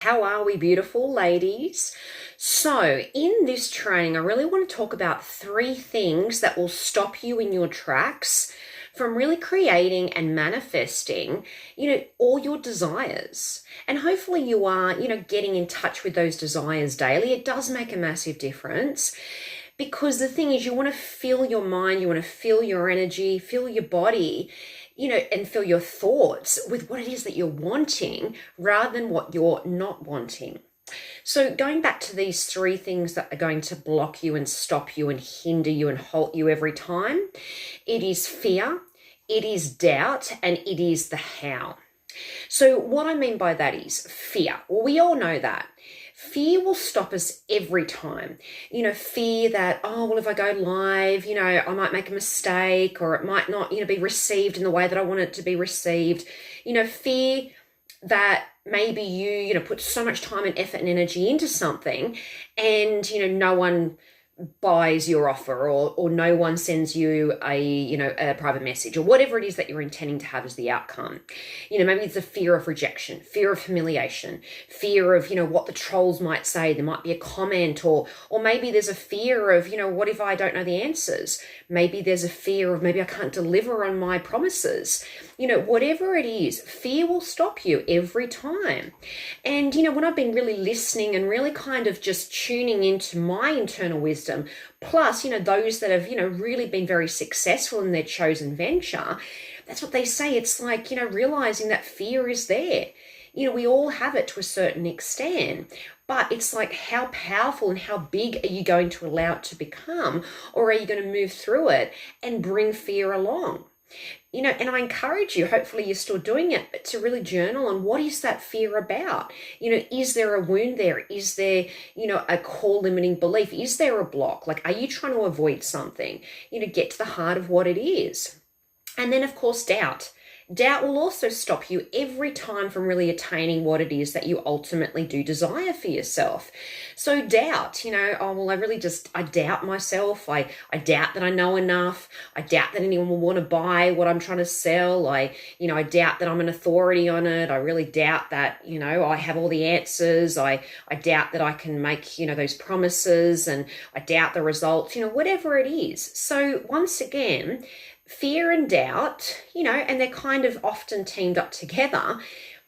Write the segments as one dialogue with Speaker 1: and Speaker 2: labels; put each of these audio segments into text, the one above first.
Speaker 1: How are we, beautiful ladies? So, in this training, I really want to talk about 3 things that will stop you in your tracks from really creating and manifesting, all your desires. And hopefully you are, getting in touch with those desires daily. It does make a massive difference because the thing is, you want to feel your mind, you want to feel your energy, feel your body, and fill your thoughts with what it is that you're wanting rather than what you're not wanting. So going back to these 3 things that are going to block you and stop you and hinder you and halt you every time, it is fear, it is doubt, and it is the how. So what I mean by that is fear. Well, we all know that. Fear will stop us every time. Fear that, if I go live, I might make a mistake or it might not, be received in the way that I want it to be received. Fear that maybe you, put so much time and effort and energy into something and, no one buys your offer or no one sends you a private message or whatever it is that you're intending to have as the outcome. Maybe it's a fear of rejection, fear of humiliation, fear of, what the trolls might say. There might be a comment or maybe there's a fear of, what if I don't know the answers? Maybe there's a fear of maybe I can't deliver on my promises. Whatever it is, fear will stop you every time. And, when I've been really listening and really kind of just tuning into my internal wisdom, plus, those that have, really been very successful in their chosen venture, that's what they say. It's like, realizing that fear is there. We all have it to a certain extent, but it's like how powerful and how big are you going to allow it to become, or are you going to move through it and bring fear along? And I encourage you, hopefully you're still doing it, but to really journal on what is that fear about? Is there a wound there? Is there, a core limiting belief? Is there a block? Like, are you trying to avoid something? Get to the heart of what it is. And then, of course, doubt. Doubt will also stop you every time from really attaining what it is that you ultimately do desire for yourself. So doubt, I doubt myself. I doubt that I know enough. I doubt that anyone will want to buy what I'm trying to sell. I doubt that I'm an authority on it. I really doubt that, I have all the answers. I doubt that I can make, those promises, and I doubt the results, whatever it is. So once again, fear and doubt, and they're kind of often teamed up together,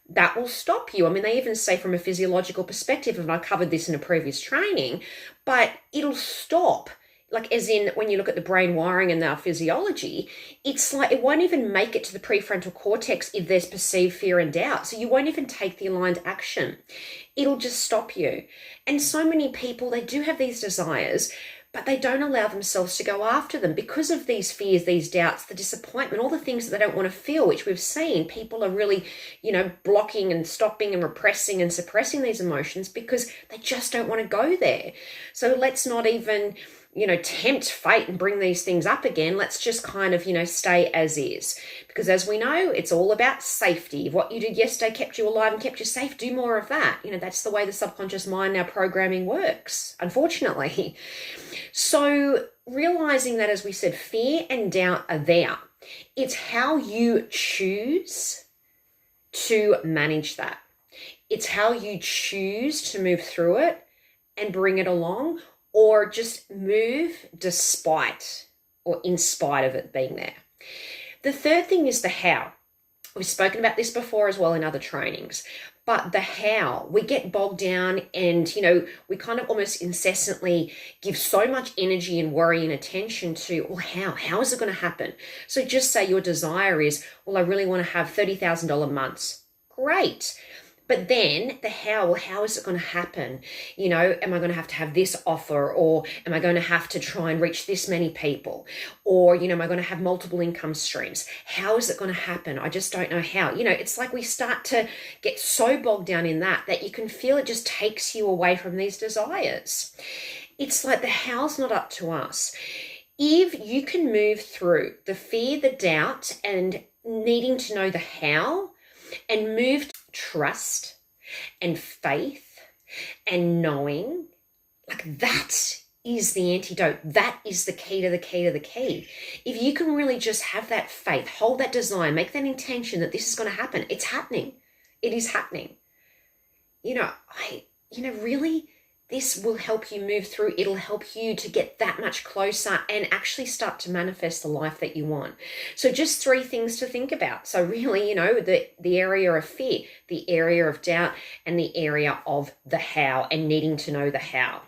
Speaker 1: that will stop you. I mean, they even say from a physiological perspective, and I covered this in a previous training, but it'll stop. Like, as in when you look at the brain wiring and our physiology, it's like it won't even make it to the prefrontal cortex if there's perceived fear and doubt. So you won't even take the aligned action. It'll just stop you. And so many people, they do have these desires, but they don't allow themselves to go after them because of these fears, these doubts, the disappointment, all the things that they don't want to feel, which we've seen. People are really, blocking and stopping and repressing and suppressing these emotions because they just don't want to go there. So let's not even, tempt fate and bring these things up again. Let's just kind of, stay as is. Because as we know, it's all about safety. What you did yesterday kept you alive and kept you safe. Do more of that. That's the way the subconscious mind, our programming works, unfortunately. So realizing that, as we said, fear and doubt are there. It's how you choose to manage that. It's how you choose to move through it and bring it along, or just move despite or in spite of it being there. The third thing is the how. We've spoken about this before as well in other trainings, but the how, we get bogged down and, we kind of almost incessantly give so much energy and worry and attention to, how is it going to happen? So just say your desire is, I really want to have $30,000 months. Great. But then the how is it going to happen? Am I going to have this offer, or am I going to have to try and reach this many people? Or, am I going to have multiple income streams? How is it going to happen? I just don't know how. It's like we start to get so bogged down in that you can feel it just takes you away from these desires. It's like the how's not up to us. If you can move through the fear, the doubt, and needing to know the how, and move to trust and faith and knowing, like, that is the antidote. That is the key to the key to the key. If you can really just have that faith, hold that desire, make that intention that this is going to happen, it's happening. It is happening. really, this will help you move through. It'll help you to get that much closer and actually start to manifest the life that you want. So just 3 things to think about. So really, the area of fear, the area of doubt, and the area of the how, and needing to know the how.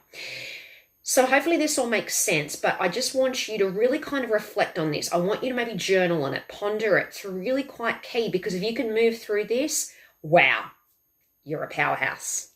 Speaker 1: So hopefully this all makes sense, but I just want you to really kind of reflect on this. I want you to maybe journal on it, ponder it. It's really quite key, because if you can move through this, wow, you're a powerhouse.